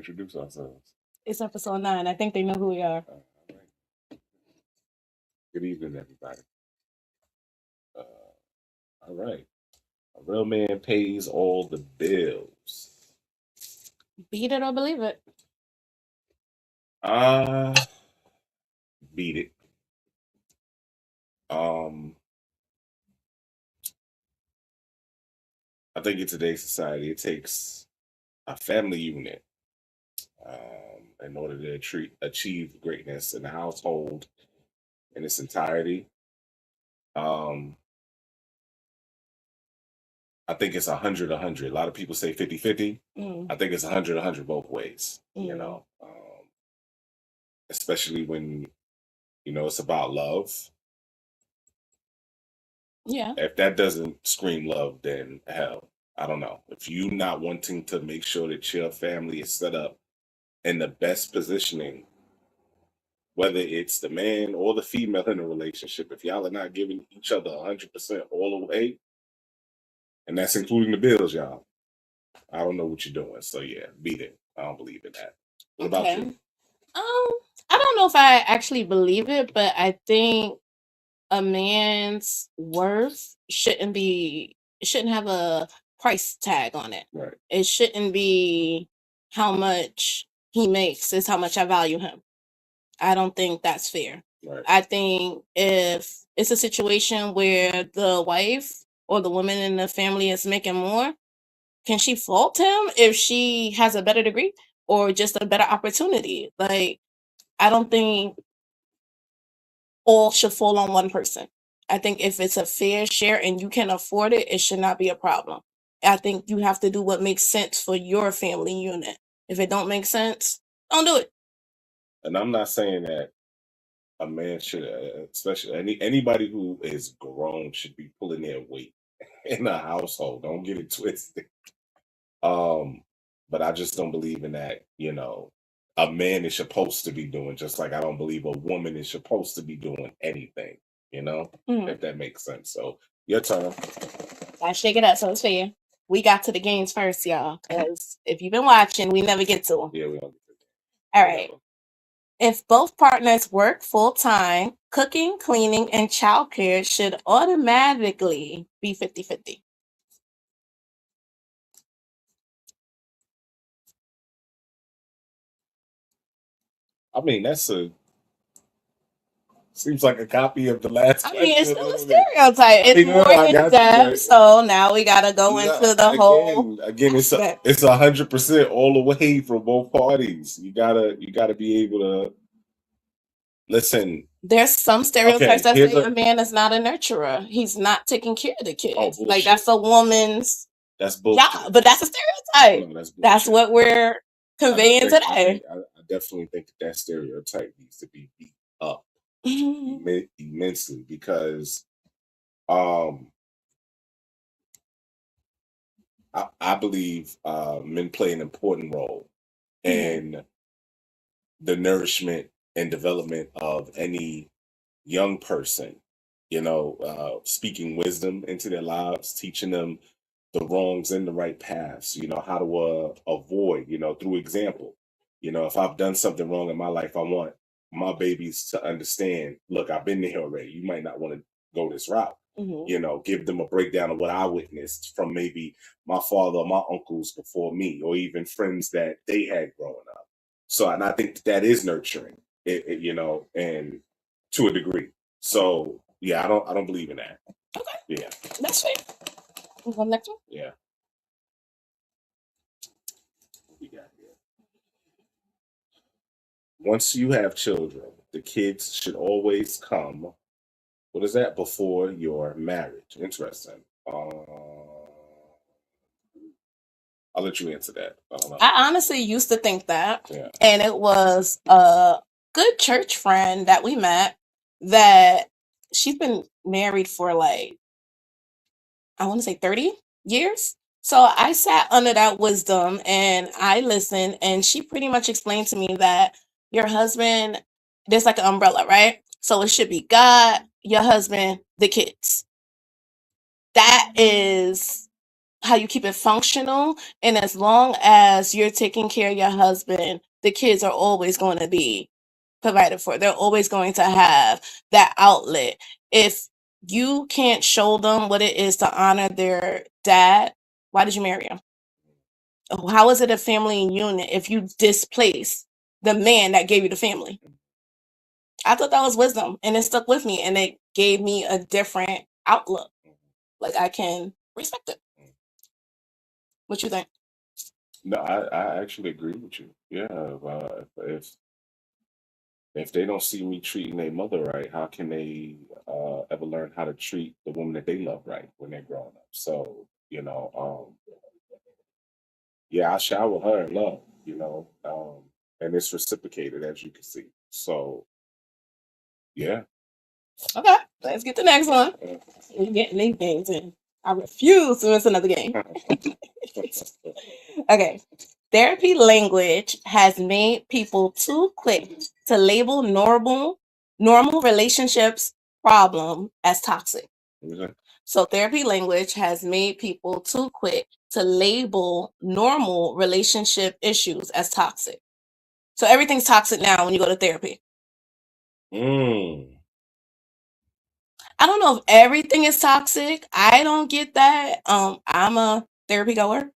introduce ourselves. It's episode 9. I think they know who we are. All right. Good evening, everybody. All right. A real man pays all the bills. Beat it or believe it. Beat it. I think in today's society, it takes a family unit in order to achieve greatness in the household in its entirety. I think it's 100, 100. A lot of people say 50, 50. I think it's 100, 100 both ways, you know, especially when, it's about love. Yeah. If that doesn't scream love, then hell, I don't know. If you not wanting to make sure that your family is set up in the best positioning, whether it's the man or the female in a relationship, if y'all are not giving each other 100% all the way, and that's including the bills, y'all, I don't know what you're doing. So yeah, beat it. I don't believe in that. What about you? I don't know if I actually believe it, but I think a man's worth shouldn't have a price tag on it. Right. It shouldn't be how much he makes, it's how much I value him. I don't think that's fair. Right. I think if it's a situation where the wife or the woman in the family is making more, can she fault him if she has a better degree or just a better opportunity? Like, I don't think all should fall on one person. I think if it's a fair share and you can afford it, it should not be a problem. I think you have to do what makes sense for your family unit. If it don't make sense, don't do it. And I'm not saying that a man should, especially anybody who is grown, should be pulling their weight in a household. Don't get it twisted. But I just don't believe in that. A man is supposed to be doing, just like I don't believe a woman is supposed to be doing anything. If that makes sense. So your turn. I shake it up, so it's fair. We got to the games first, y'all. Because if you've been watching, we never get to them. Yeah, we don't. All right. If both partners work full time, cooking, cleaning, and childcare should automatically be 50-50. I mean, seems like a copy of the last. I mean, it's still a stereotype. It's more in depth. So now we gotta go into the whole. Again, it's 100% all the way from both parties. You gotta be able to listen. There's some stereotypes that say a man is not a nurturer. He's not taking care of the kids. Like that's a woman's. That's bullshit. Yeah, but that's a stereotype. No, that's what we're conveying today. I definitely think that stereotype needs to be beat up immensely because I believe men play an important role in the nourishment and development of any young person, speaking wisdom into their lives, teaching them the wrongs and the right paths, how to avoid, through example. If I've done something wrong in my life, I want my babies to understand, look, I've been there already. You might not want to go this route. Give them a breakdown of what I witnessed from maybe my father or my uncles before me, or even friends that they had growing up. So, and I think that is nurturing, and to a degree. So, yeah, I don't believe in that. Okay. Yeah. That's fair. Next one? Yeah. What we got here? Once you have children, the kids should always come. What is that? Before your marriage. Interesting. I'll let you answer that. I don't know. I honestly used to think that. Yeah. And it was a good church friend that we met that she's been married for like, I want to say 30 years. So I sat under that wisdom and I listened, and she pretty much explained to me that your husband, there's like an umbrella, right? So it should be God, your husband, the kids. That is how you keep it functional, and as long as you're taking care of your husband, the kids are always going to be provided for. They're always going to have that outlet. If you can't show them what it is to honor their dad, why did you marry him? How is it a family unit if you displace the man that gave you the family? I thought that was wisdom, and it stuck with me, and it gave me a different outlook. Like, I can respect it. What you think? No, I actually agree with you. Yeah, if they don't see me treating their mother right, how can they ever learn how to treat the woman that they love right when they're growing up? So, yeah, I shower her in love, and it's reciprocated, as you can see. So, yeah. Okay, let's get the next one. We're getting these games in. I refuse to miss another game. Okay. Therapy language has made people too quick to label normal relationships problem as toxic. Okay. So therapy language has made people too quick to label normal relationship issues as toxic. So everything's toxic now when you go to therapy. I don't know if everything is toxic. I don't get that. I'm a therapy goer.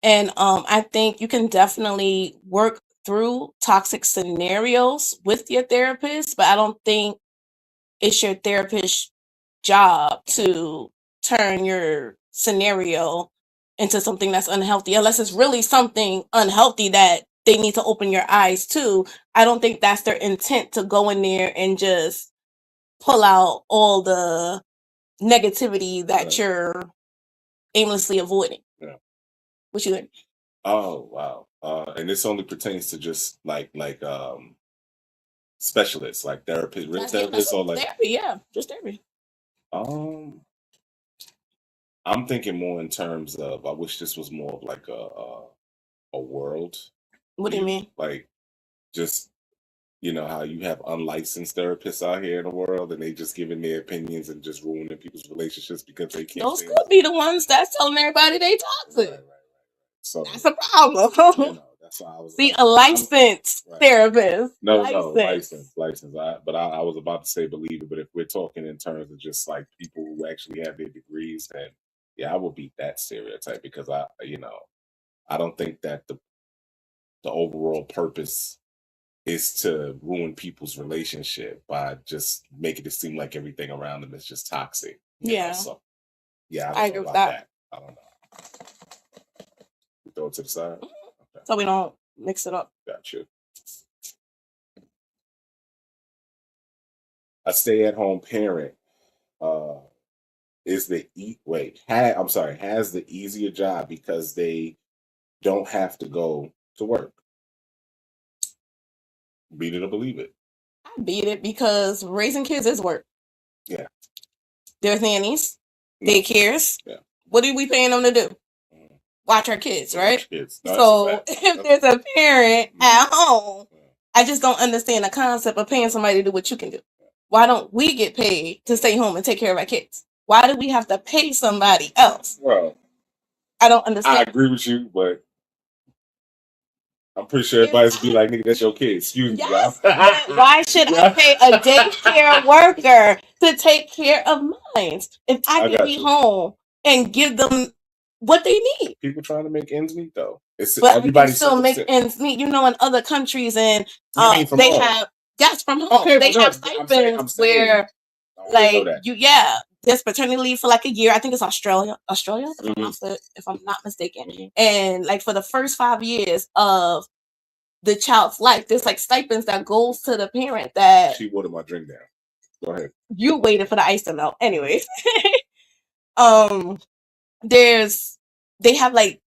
And I think you can definitely work through toxic scenarios with your therapist, but I don't think it's your therapist's job to turn your scenario into something that's unhealthy, unless it's really something unhealthy that they need to open your eyes to. I don't think that's their intent, to go in there and just pull out all the negativity that Right. you're aimlessly avoiding. Yeah. What you think? Oh, wow. And this only pertains to just like specialists, like therapists, real therapists, or like therapy, yeah, just therapy. I'm thinking more in terms of, I wish this was more of like a world What do you view. mean? Like, just how you have unlicensed therapists out here in the world, and they just giving their opinions and just ruining people's relationships because they can't. Those could be the ones that's telling everybody they toxic. Right. So that's a problem. that's why I was See, a licensed therapist. No, license. But I was about to say believer, but if we're talking in terms of just like people who actually have their degrees, then yeah, I would beat that stereotype, because I don't think that the overall purpose is to ruin people's relationship by just making it seem like everything around them is just toxic. Yeah. So yeah, I agree with that. I don't know. We throw it to the side. Okay. So we don't mix it up. Gotcha. A stay-at-home parent has the easier job because they don't have to go to work. Beat it or believe it. I beat it, because raising kids is work. Yeah. There's nannies, daycares. Yeah. What are we paying them to do? Watch our kids, right? Kids. No, so if there's a parent at home, I just don't understand the concept of paying somebody to do what you can do. Why don't we get paid to stay home and take care of our kids? Why do we have to pay somebody else? Well, I don't understand. I agree with you, but I'm pretty sure everybody's be like, nigga, that's your kid. Excuse me. Yes, why should I pay a daycare worker to take care of mine if I can be home and give them what they need? People trying to make ends meet, though. But everybody still make ends meet. In other countries, and they have from home. Okay, they have stipends where, like, there's paternity leave for like a year. I think it's Australia, if I'm not mistaken. And like for the first 5 years of the child's life, there's like stipends that goes to the parent. That she watered my drink down. Go ahead. You waited for the ice to melt. Anyways, they have like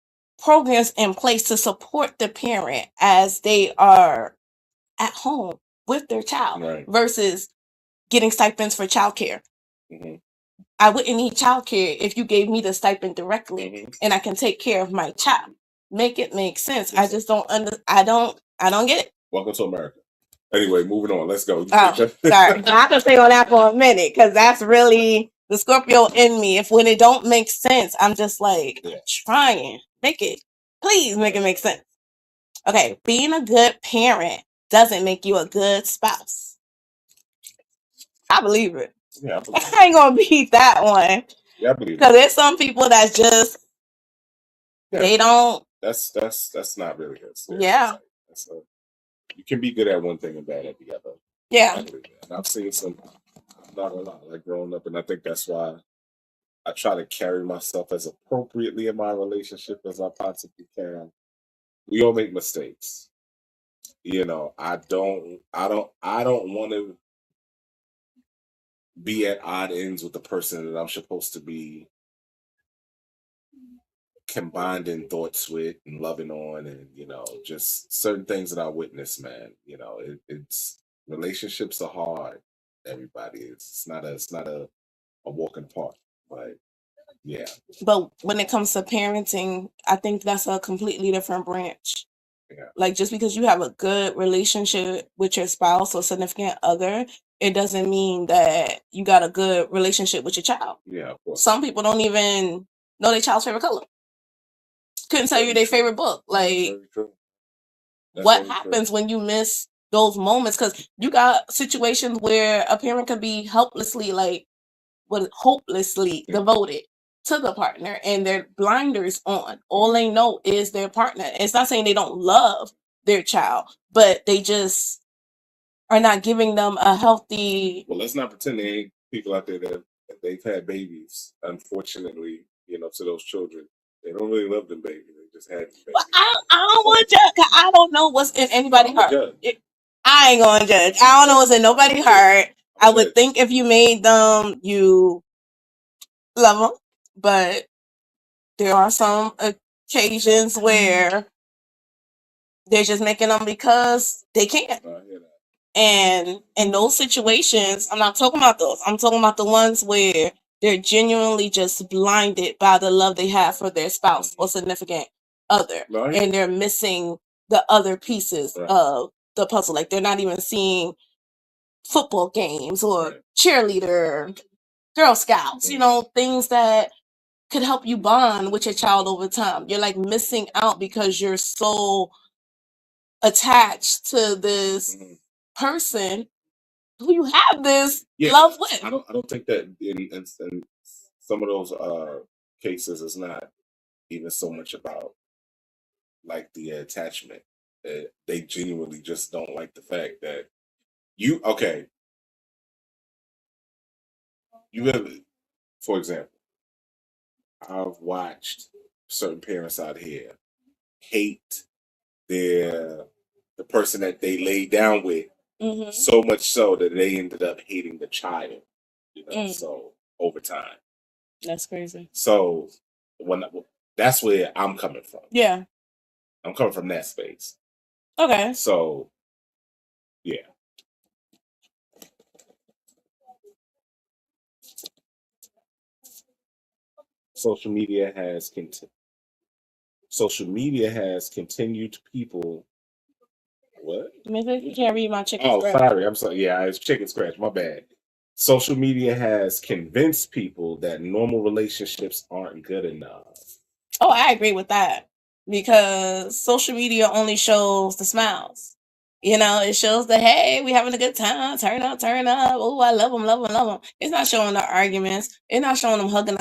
programs in place to support the parent as they are at home with their child, versus getting stipends for childcare. I wouldn't need childcare if you gave me the stipend directly, and I can take care of my child. Make it make sense. I just don't I don't get it. Welcome to America. Anyway, moving on. Let's go. Oh, sorry. I can stay on that for a minute, because that's really the Scorpio in me. If when it don't make sense, I'm just like Yeah. trying make it. Please make it make sense. Okay, being a good parent doesn't make you a good spouse. I believe it. Yeah, I believe I ain't gonna beat that one Yeah, I believe because there's some people that just Yeah. they don't. That's not really a Yeah. stereotype. You can be good at one thing and bad at the other. I Yeah, believe that. And I've seen some, I'm not gonna lie, like growing up, and I think that's why I try to carry myself as appropriately in my relationship as I possibly can. We all make mistakes. You know, I don't want to be at odd ends with the person that I'm supposed to be combined in thoughts with and loving on, and just certain things that I witness, man. It's relationships are hard. Everybody, it's not a walk in the park, but yeah. but when it comes to parenting, I think that's a completely different branch. Yeah. Like just because you have a good relationship with your spouse or significant other, it doesn't mean that you got a good relationship with your child. Yeah, of course. Some people don't even know their child's favorite color. Couldn't tell you Very their true. favorite book. Like Very true. That's what very true. happens when you miss those moments? Because you got situations where a parent could be helplessly hopelessly Yeah. devoted to the partner and their blinders on. All they know is their partner. It's not saying they don't love their child, but they just are not giving them a healthy. Well, let's not pretend there ain't people out there that they've had babies. Unfortunately, to those children, they don't really love them babies. They just had them But babies. I don't want to judge 'cause I don't know what's in anybody's I'm a heart. judge. I ain't gonna judge. I don't know what's in nobody's heart. I would think if you made them, you love them, but there are some occasions where they're just making them because they can. I hear that. And in those situations, I'm not talking about those. I'm talking about the ones where they're genuinely just blinded by the love they have for their spouse or significant other. No, I hear And they're missing the other pieces Right. of the puzzle. Like they're not even seeing football games or Right. cheerleader, Girl Scouts, Mhm. things that could help you bond with your child over time. You're like missing out because you're so attached to this Mhm. person who you have this Yeah, love with. I don't think that in some of those cases it's not even so much about like the attachment. They genuinely just don't like the fact that okay, you have, for example, I've watched certain parents out here hate the person that they laid down with Mm-hmm. so much so that they ended up hating the child. Mm. So over time. That's crazy. So when that's where I'm coming from. Yeah. I'm coming from that space. Okay. So yeah. Social media has continued people. What? Maybe you can't read my chicken Oh, scratch. sorry. I'm sorry. Yeah, it's chicken scratch. My bad. Social media has convinced people that normal relationships aren't good enough. Oh, I agree with that because social media only shows the smiles. It shows the hey, we having a good time, turn up, turn up. Oh, I love them, love them, love them. It's not showing the arguments. It's not showing them hugging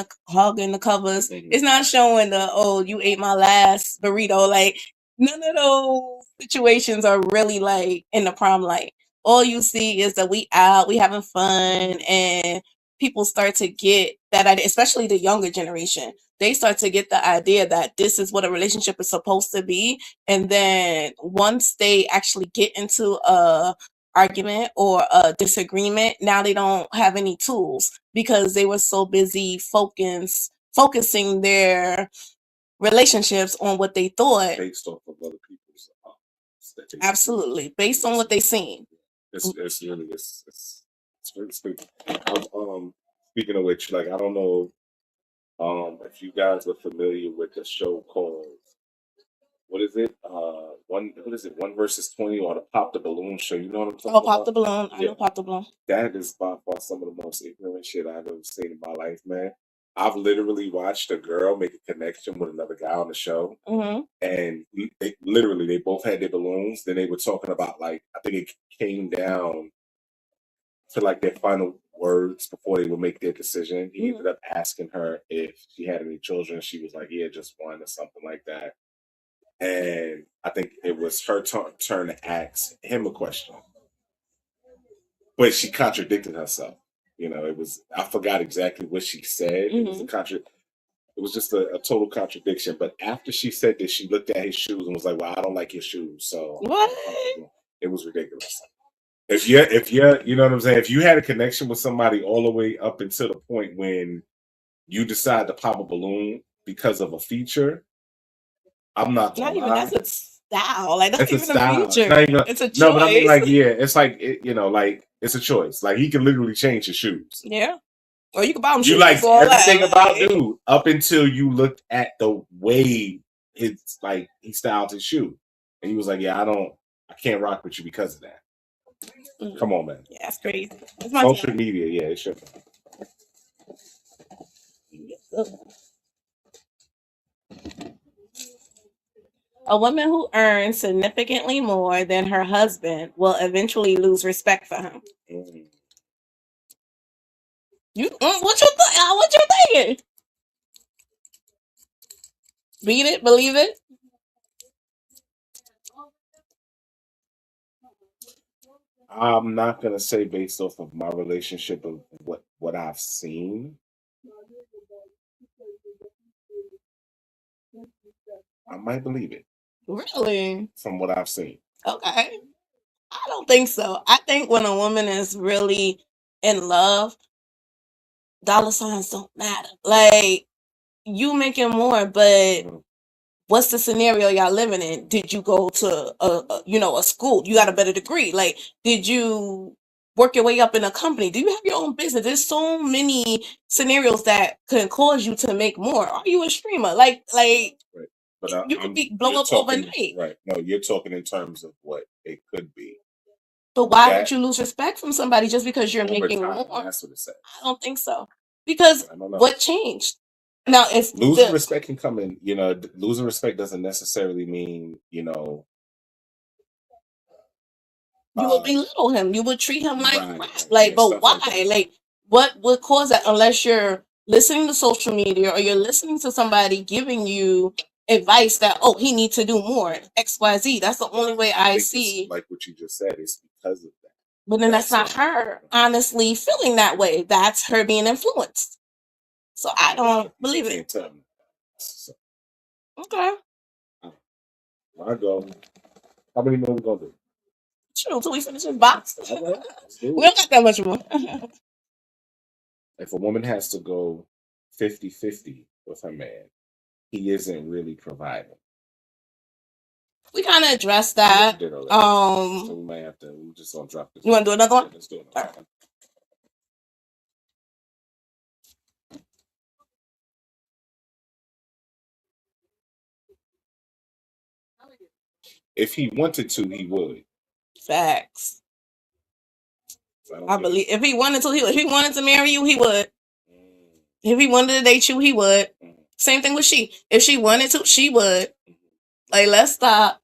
the covers. Mhm. It's not showing the you ate my last burrito. Like none of those situations are really like in the prime light. All you see is that we out, we having fun, and people start to get that idea, especially the younger generation. They start to get the idea that this is what a relationship is supposed to be. And then once they actually get into a argument or a disagreement, now they don't have any tools because they were so busy focusing their relationships on what they thought. Based off of other people's Absolutely. Based on what they seen. It's really it's really stupid. Speaking of which, like I don't know if you guys are familiar with the show called what is it? What is it? 1 versus 20 or the Pop the Balloon show. You know what I'm Oh, talking Pop the about? Balloon. I Yeah, know Pop the Balloon. that is by far some of the most ignorant shit I've ever seen in my life, man. I've literally watched a girl make a connection with another guy on the show, Mm-hmm. and they both had their balloons. Then they were talking about, like, I think it came down to like their final words before they would make their decision. He ended up asking her if she had any children. She was like, "Yeah, just one," or something like that. And I think it was her turn to ask him a question, but she contradicted herself. It was, I forgot exactly what she said. It was a It was just a total contradiction. But after she said this, she looked at his shoes and was like, "Well, I don't like your shoes." So What? it was ridiculous. If you're, you know what I'm saying? If you had a connection with somebody all the way up until the point when you decide to pop a balloon because of a feature, I'm not gonna Not even that's lie. a style. Like that's It's a even a style. It's feature. not even. It's a No, but I mean, choice. like, yeah, it's like like it's a choice. Like, he can literally change his shoes. Yeah. Or you can buy them You shoes like for all everything that. about Like, dude up until you looked at the way it's like he styled his shoe, and he was like, "Yeah, I can't rock with you because of that." Come on, man. yeah, that's crazy. It's my Social turn. media, yeah, it should. A woman who earns significantly more than her husband will eventually lose respect for him. Mm. What you thinking? Read it, believe it. I'm not gonna say based off of my relationship of what I've seen. I might believe it Really? from what I've seen. Okay. I don't think so. I think when a woman is really in love, dollar signs don't matter. Like you making more, but Mhm. what's the scenario y'all living in? Did you go to a school? You got a better degree? Like, did you work your way up in a company? Do you have your own business? There's so many scenarios that can cause you to make more. Are you a streamer? Like Right. But you could be blow you're up talking overnight. right. No, you're talking in terms of what it could be. So why would That you lose respect from somebody just because you're over making time, more? that's what it says. I don't think so. Because I don't know. what changed? Now, if Losing respect can come in. Losing respect doesn't necessarily mean you would belittle him, you would treat him like crap. right, Like, yeah, but stuff why? like that. Like, what would cause that unless you're listening to social media or you're listening to somebody giving you advice that he needs to do more XYZ. That's the only way I think it's see. like what you just said. It's because of that. But then that's not why. her honestly feeling that way. That's her being influenced. So I don't believe You it. can't tell me. So, Okay. I go. How many more we gonna do? True, until we finish this box. All right, let's do We it. don't got that much more. If a woman has to go 50-50 with her man, he isn't really providing. We kind of addressed Yeah, that. we did already. So we might have to. We just gonna drop this. You want to do another one? Yeah, let's do it. All right. If he wanted to, he would. Facts. So I believe if he wanted to, he would. If he wanted to marry you, he would. Mm. If he wanted to date you, he would. Mm. Same thing with she. If she wanted to, she would. Like, let's stop.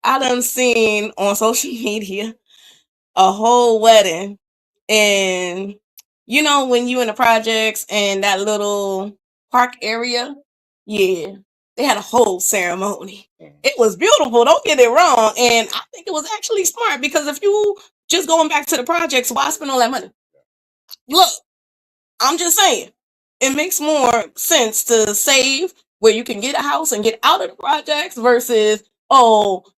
I done seen on social media a whole wedding, and when you in the projects and that little park area, yeah, they had a whole ceremony. It was beautiful, don't get it wrong, and I think it was actually smart because if you just going back to the projects, why spend all that money? Look, I'm just saying, it makes more sense to save where you can get a house and get out of the projects versus,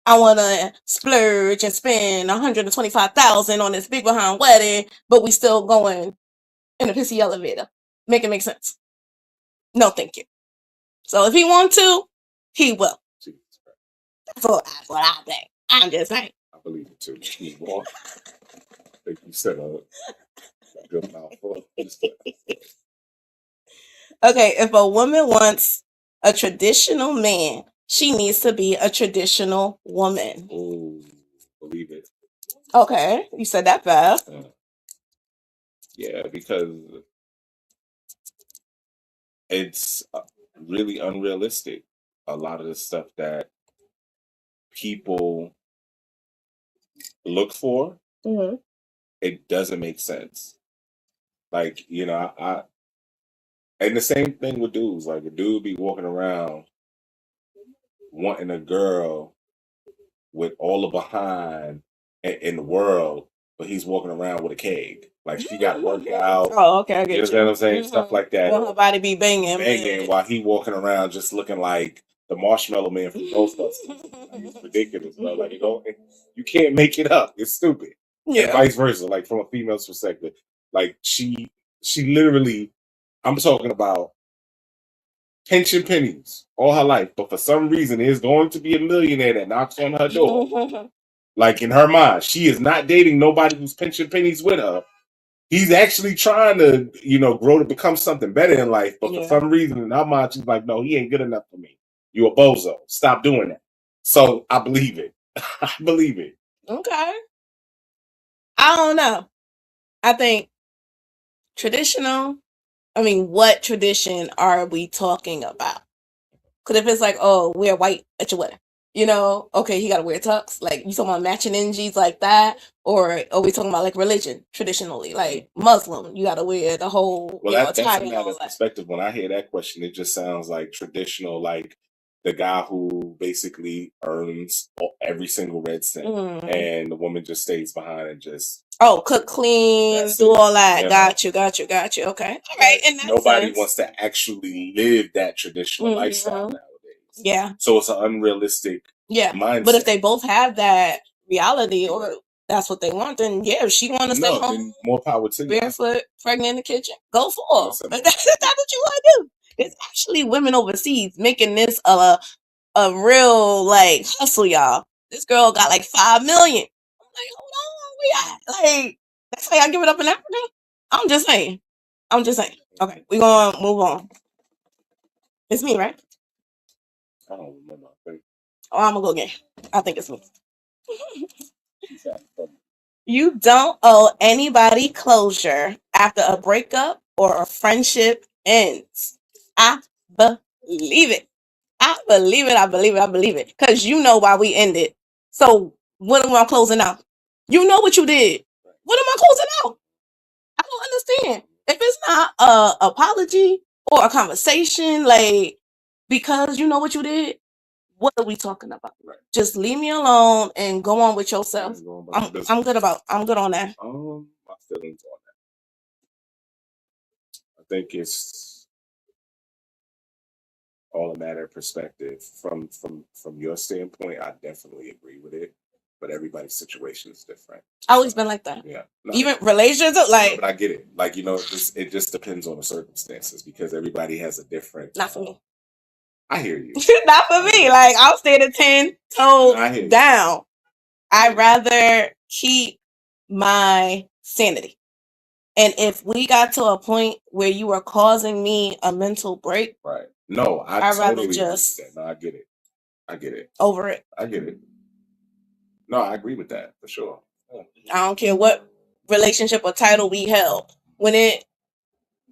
I want to splurge and spend 125,000 on this big behind wedding, but we still going in a pissy elevator. Make it make sense? No, thank you. So if he want to, he will. That's what I think. I'm just saying. I believe it too. He want. Like you said, a good mouthful. Okay, if a woman wants a traditional man she needs to be a traditional woman. Oh, believe it. Okay, you said that fast. Yeah, because it's really unrealistic. A lot of the stuff that people look for, Mm-hmm. it doesn't make sense. Like, and the same thing with dudes. Like, a dude be walking around wanting a girl with all the behind in the world, but he's walking around with a keg. Like, she got to work out. Oh, okay, I You get understand what I'm saying? Mm-hmm. Stuff like that. Want her body be banging, Banging while he walking around just looking like the Marshmallow Man from Ghostbusters. Like, it's ridiculous, bro. Like, you can't make it up. It's stupid. And Yeah. vice versa. Like, from a female's perspective, like she literally, I'm talking about pension pennies all her life, but for some reason, there's going to be a millionaire that knocks on her door. Like, in her mind, she is not dating nobody who's pension pennies with her. He's actually trying to, grow to become something better in life, but for some reason in her mind, she's like, no, he ain't good enough for me. You a bozo. Stop doing that. So I believe it. I believe it. Okay. I don't know. I think traditional. I mean, what tradition are we talking about? Because if it's like, oh, wear white at your wedding, okay, he got to wear tux. Like, you talking about matching energies like that? Or are we talking about like religion traditionally? Like Muslim, you got to wear the whole, That's attire a and matter all of that. perspective. When I hear that question, it just sounds like traditional, like the guy who basically earns every single red cent, and the woman just stays behind and just cook, clean, do all that. Got you. Okay, all right. In that nobody sense, wants to actually live that traditional lifestyle nowadays. Yeah. So it's an unrealistic mindset. But if they both have that reality or that's what they want, then yeah, if she want to stay home, then more power to you. barefoot, pregnant in the kitchen, go for it. That's what you want to do. It's actually women overseas making this a real like hustle, y'all. This girl got like 5 million. I'm like, hold on, we at like that's how y'all give it up in Africa. I'm just saying. Okay, we gonna move on. It's me, right? I don't remember. Oh, I'm gonna go again. I think it's me. You don't owe anybody closure after a breakup or a friendship ends. I believe it. I believe it. Because you know why we ended. So what am I closing out? You know what you did. What am I closing out? I don't understand. If it's not a apology or a conversation, like, because you know what you did, what are we talking about? Right. Just leave me alone and go on with yourself. I'm good on that. My feelings on that. I think it's all a matter of perspective. From your standpoint, I definitely agree with it. But everybody's situation is different. Always been like that. Yeah. Even relationships, like. But I get it. Like, it just depends on the circumstances because everybody has a different. Not for me. I hear you. Not for me. Like, I'll stay to 10 toes down. I'd rather keep my sanity. And if we got to a point where you are causing me a mental break, right? No, I'd rather just. No, I get it. Over it. I get it. No, I agree with that for sure. I don't care what relationship or title we held. When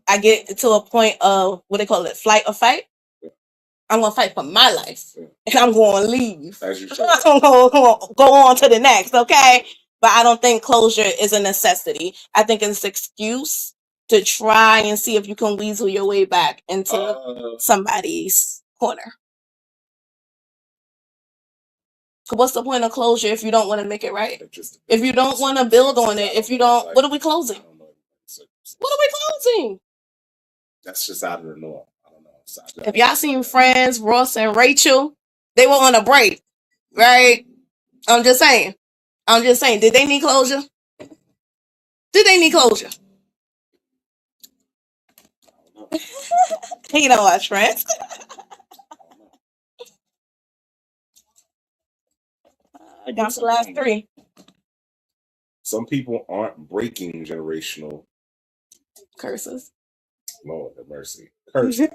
I get to a point of what they call it, flight or fight, I'm gonna fight for my life, and I'm gonna leave. As you should. I'm gonna go on to the next, okay? But I don't think closure is a necessity. I think it's an excuse to try and see if you can weasel your way back into somebody's corner. What's the point of closure if you don't want to make it right? If you don't want to build on it, if you don't, what are we closing? What are we closing? That's just out of the norm. I don't know. If y'all seen Friends, Ross and Rachel, they were on a break, right? I'm just saying. Did they need closure? You don't watch Friends. Down to the last 3. Some people aren't breaking generational curses. Lord have mercy. Curses.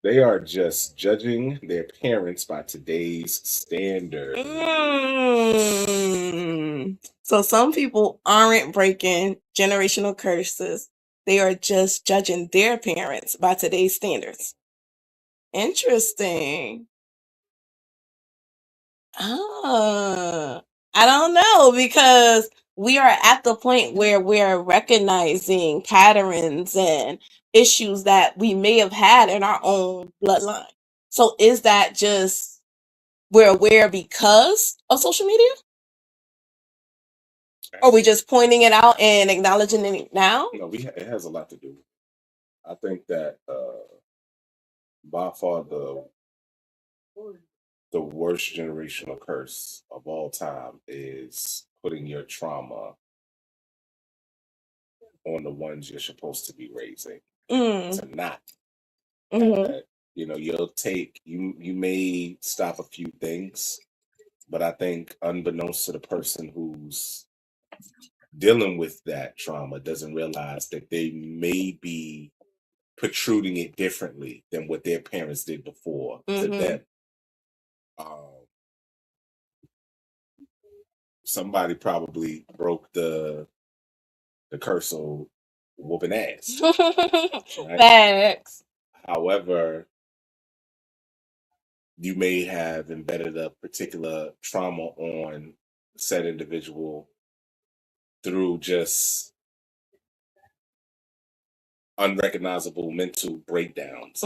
They are just judging their parents by today's standards. So some people aren't breaking generational curses. They are just judging their parents by today's standards. Interesting. I don't know, because we are at the point where we're recognizing patterns and issues that we may have had in our own bloodline. So is that just we're aware because of social media? Or are we just pointing it out and acknowledging it now? It has a lot to do. I think that by far the worst generational curse of all time is putting your trauma on the ones you're supposed to be raising. To not that, you may stop a few things, but I think unbeknownst to the person who's dealing with that trauma doesn't realize that they may be protruding it differently than what their parents did before to them. Somebody probably broke the curse of whooping ass. Right? Facts. However, you may have embedded a particular trauma on said individual through just unrecognizable mental breakdowns.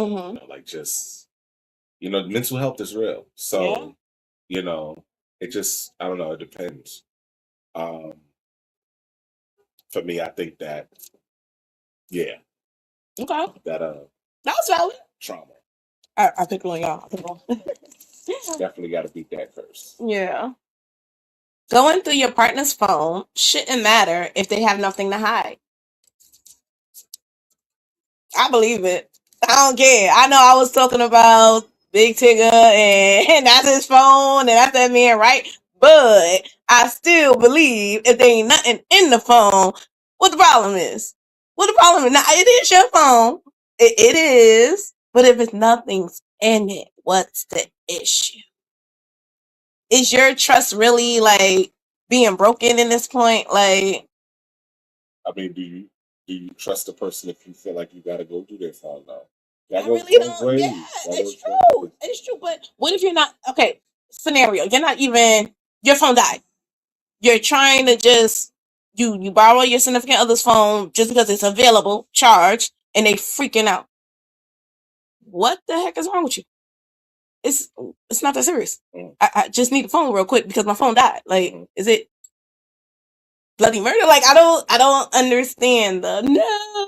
Mental health is real. So, it just, I don't know, it depends. For me, I think that, yeah. Okay. That was valid. Trauma. I picked on y'all. Definitely got to beat that first. Yeah. Going through your partner's phone shouldn't matter if they have nothing to hide. I believe it. I don't care. I know I was talking about Big Tigger and that's his phone and that's that man, right? But I still believe if there ain't nothing in the phone, what the problem is? What the problem is? Now, it is your phone. It is. But if it's nothing's in it, what's the issue? Is your trust really being broken in this point? I mean, do you trust the person if you feel like you got to go do their phone now? I really don't. Yeah, it's true. It's true. But what if you're not okay? Scenario: you're not even your phone died. You're trying to just you borrow your significant other's phone just because it's available, charged, and they freaking out. What the heck is wrong with you? It's not that serious. I just need the phone real quick because my phone died. Is it bloody murder? I don't understand no,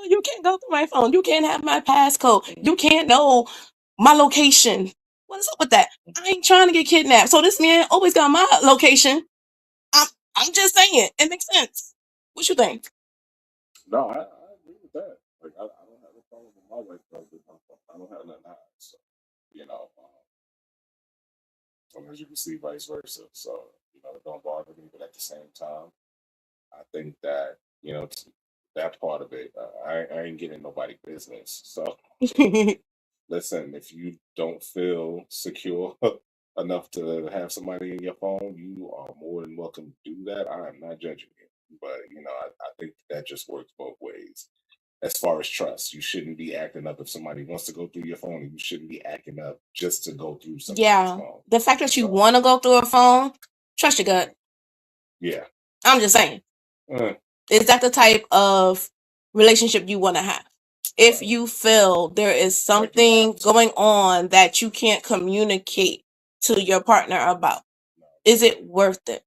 you can't go through my phone. You can't have my passcode. You can't know my location. What is up with that? I ain't trying to get kidnapped. So this man always got my location. I'm just saying. It makes sense. What you think? No, I agree with that. I don't have a problem with my wife. I don't have nothing to hide. So, as you can see, vice versa. So, it don't bother me. But at the same time, I think that, that part of it, I ain't getting nobody business. So, listen, if you don't feel secure enough to have somebody in your phone, you are more than welcome to do that. I am not judging you. But, I think that just works both ways. As far as trust, you shouldn't be acting up if somebody wants to go through your phone, and you shouldn't be acting up just to go through somebody's phone. The fact that you want to go through a phone, trust your gut. Yeah. I'm just saying. Is that the type of relationship you want to have? If you feel there is something going on that you can't communicate to your partner about, is it worth it?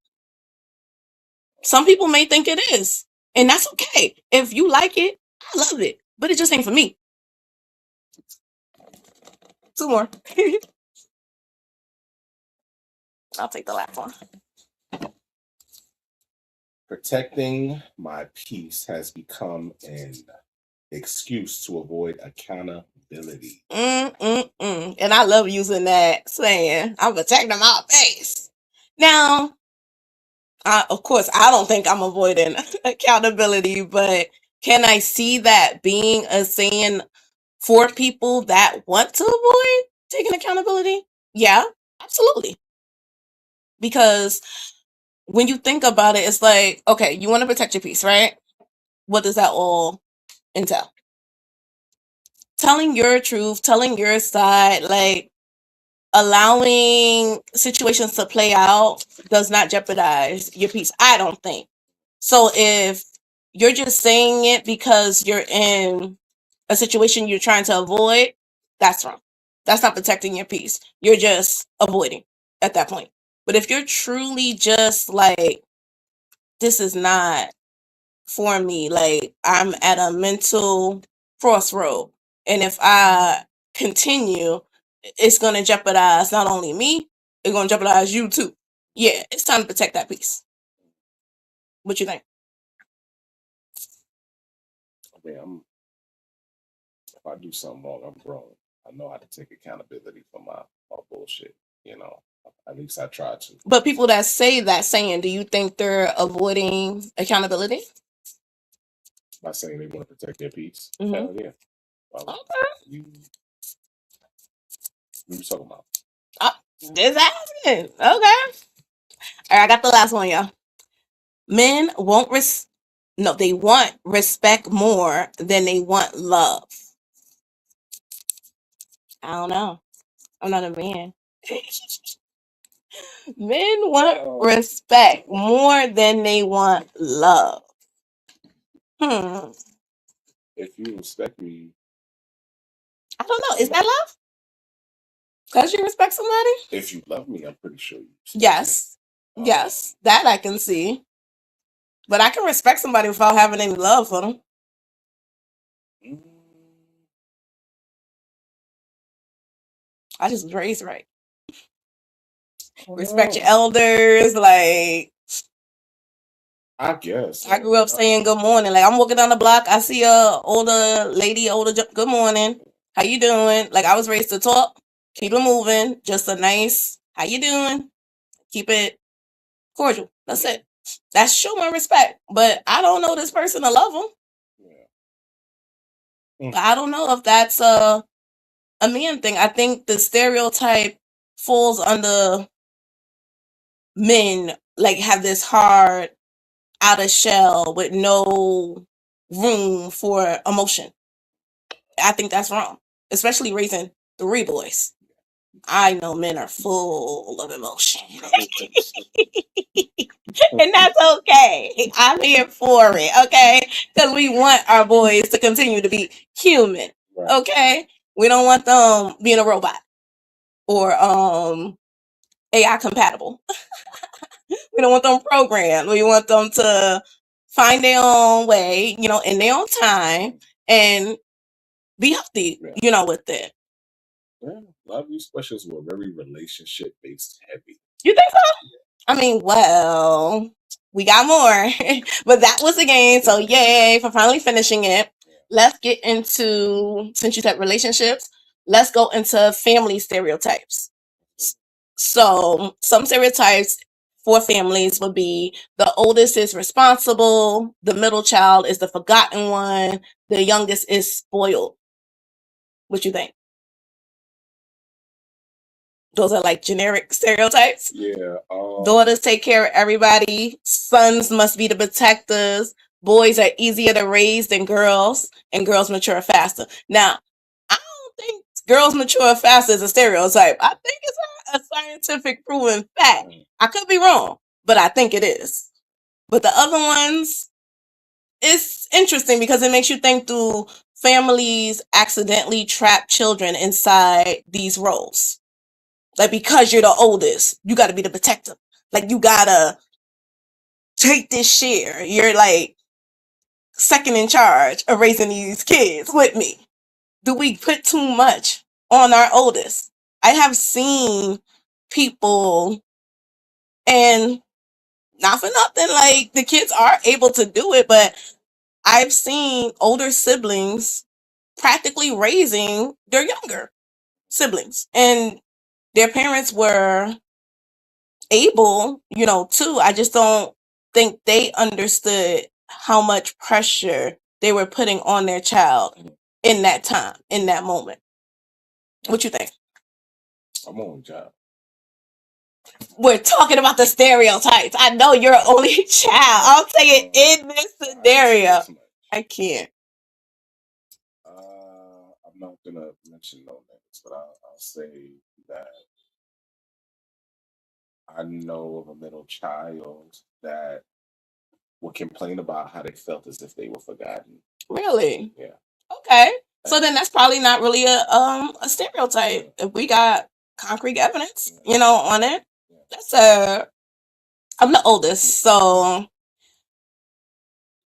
Some people may think it is, and that's okay. If you like it, I love it, but it just ain't for me. 2 more. I'll take the last one. Protecting my peace has become an excuse to avoid accountability. And I love using that saying, I'm protecting my peace. Now, of course, I don't think I'm avoiding accountability, but can I see that being a saying for people that want to avoid taking accountability, yeah, absolutely. Because when you think about it, it's like, okay, you want to protect your peace, right? What does that all entail? Telling your truth, telling your side, like allowing situations to play out does not jeopardize your peace, I don't think. So if you're just saying it because you're in a situation you're trying to avoid, that's wrong. That's not protecting your peace. You're just avoiding at that point. But if you're truly just like, this is not for me, like I'm at a mental crossroad, and if I continue, it's going to jeopardize not only me, it's going to jeopardize you too. Yeah, it's time to protect that peace. What you think? I mean, if I do something wrong, I'm grown. I know how to take accountability for my bullshit. You know, at least I try to. But people that say that saying, do you think they're avoiding accountability? By saying they want to protect their peace. Mhm. Hell yeah. Well, Okay. What you talking about? This happening. Okay. All right, I got the last one, y'all. Men won't they want respect more than they want love. I don't know. I'm not a man. Men want respect more than they want love. If you respect me, I don't know. Is that love? Because you respect somebody? If you love me, I'm pretty sure you respect Yes. me. Yes. That I can see. But I can respect somebody without having any love for them. I just was raised right. Respect your elders, like I guess. I grew up saying good morning. Like I'm walking down the block, I see a older lady, good morning. How you doing? Like I was raised to talk, keep it moving, just a nice how you doing? Keep it cordial. That's it. That's showing respect. But I don't know this person to love them. Yeah. I don't know if that's a man thing. I think the stereotype falls under men like have this hard outer shell with no room for emotion. I think that's wrong, especially raising 3 boys. I know men are full of emotion. And that's okay. I'm here for it, okay? Because we want our boys to continue to be human, okay? We don't want them being a robot or AI compatible. We don't want them programmed. We want them to find their own way, in their own time and be healthy, with it. Yeah, a lot of these questions were very relationship based heavy. You think so? I mean, well, we got more, but that was the game. So yay for finally finishing it. Let's get into, since you said relationships, let's go into family stereotypes. So some stereotypes for families would be the oldest is responsible, the middle child is the forgotten one, the youngest is spoiled. What you think? Those are like generic stereotypes. Yeah. Daughters take care of everybody. Sons must be the protectors. Boys are easier to raise than girls, and girls mature faster. Now, I don't think girls mature faster is a stereotype. I think it's a scientific proven fact. I could be wrong, but I think it is. But the other ones, it's interesting because it makes you think, do families accidentally trap children inside these roles? Like, because you're the oldest, you got to be the protector. Like, you got to take this share. You're like second in charge of raising these kids with me. Do we put too much on our oldest? I have seen people, and not for nothing, like the kids are able to do it, but I've seen older siblings practically raising their younger siblings, and their parents were able, too. I just don't think they understood how much pressure they were putting on their child in that time, in that moment. What you think? I'm on job. We're talking about the stereotypes. I know you're an only child. I'll say it in this scenario. I can't. I'm not gonna mention no names, but I'll say that I know of a middle child that would complain about how they felt as if they were forgotten. Really? Yeah. Okay. So then that's probably not really a stereotype. If we got concrete evidence, on it. That's I'm the oldest, so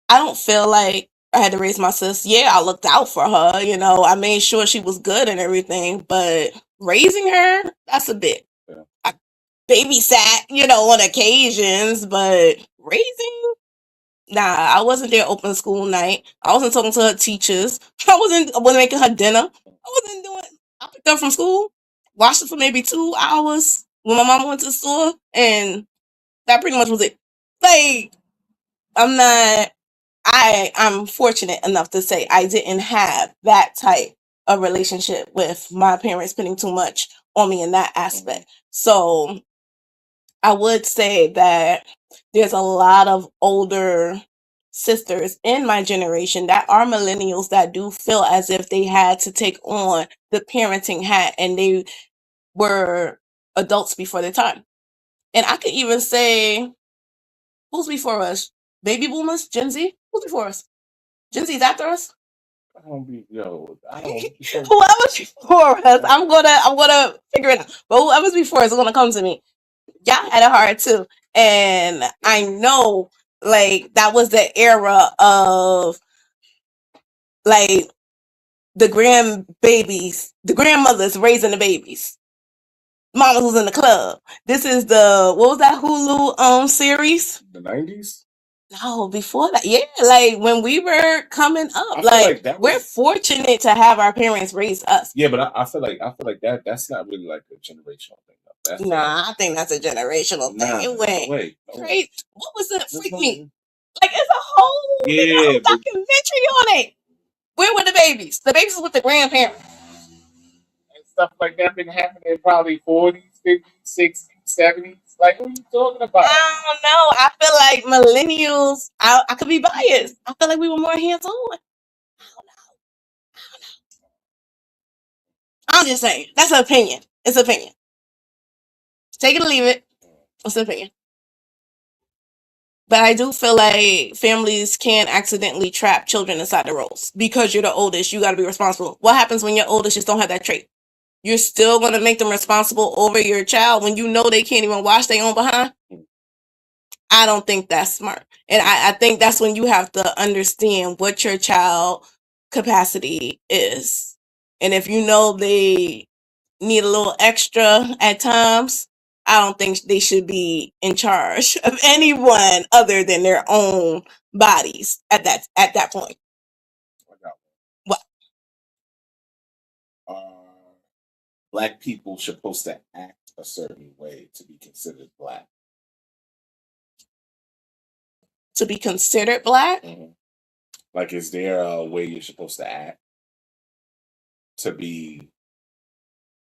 I don't feel like I had to raise my sis. Yeah, I looked out for her, I made sure she was good and everything, but raising her, that's a bit. Yeah. I babysat, on occasions, but raising, nah, I wasn't there open school night. I wasn't talking to her teachers. I wasn't making her dinner. I picked her up from school, watched her for maybe 2 hours when my mom went to the store, and that pretty much was it. Like, I'm fortunate enough to say I didn't have that type of relationship with my parents putting too much on me in that aspect. So I would say that there's a lot of older sisters in my generation that are millennials that do feel as if they had to take on the parenting hat and they were adults before their time. And I could even say, who's before us? Baby boomers? Gen Z? Who's before us? Gen Z's after us? Whoever's before us, I'm gonna figure it out. But whoever's before us is gonna come to me. Y'all had it hard too. And I know like that was the era of like the grandmothers raising the babies. Mamas was in the club. This is what was that Hulu series? The 90s? No, before that. Yeah, like when we were coming up, we're fortunate to have our parents raise us. Yeah, but I feel like that's not really like a generational thing. I think that's a generational thing. It went crazy. What was it? Freak me. Like it's a whole documentary on it. Where were the babies? The babies was with the grandparents. And stuff like that been happening probably 40s, 50s, 60s, 70s. Like, what are you talking about? I don't know. I feel like millennials, I could be biased. I feel like we were more hands-on. I don't know. I'm just saying. That's an opinion. It's an opinion. Take it or leave it. It's an opinion. But I do feel like families can accidentally trap children inside the roles. Because you're the oldest, you got to be responsible. What happens when your oldest just don't have that trait? You're still going to make them responsible over your child when you know they can't even wash their own behind? I don't think that's smart. And I think that's when you have to understand what your child capacity is. And if you know they need a little extra at times, I don't think they should be in charge of anyone other than their own bodies at that point. What? Black people supposed to act a certain way to be considered black. To be considered black? Mm-hmm. Like, is there a way you're supposed to act to be,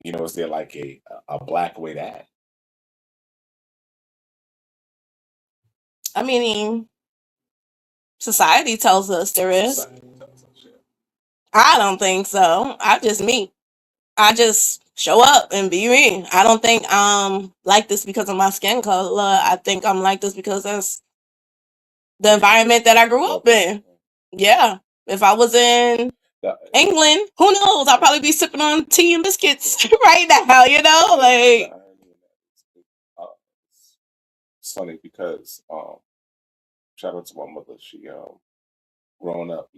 is there like a black way to act? I mean, society tells us there is. I don't think so. I just me. I just show up and be me. I don't think I'm like this because of my skin color. I think I'm like this because that's the environment that I grew up in. Yeah. If I was in England, who knows? I'll probably be sipping on tea and biscuits right now, like. It's funny because shout out to my mother. She growing up,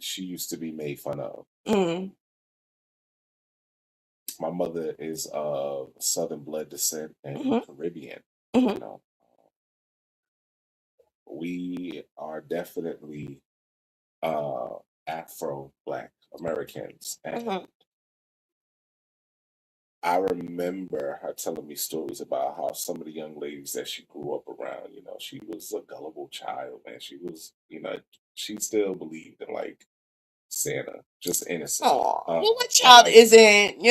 she used to be made fun of. Mm. My mother is of Southern blood descent and Caribbean. We are definitely Afro Black Americans, and I remember her telling me stories about how some of the young ladies that she grew up around, she was a gullible child, man. She was, she still believed in like Santa, just innocent. Oh, well, what and child like, isn't?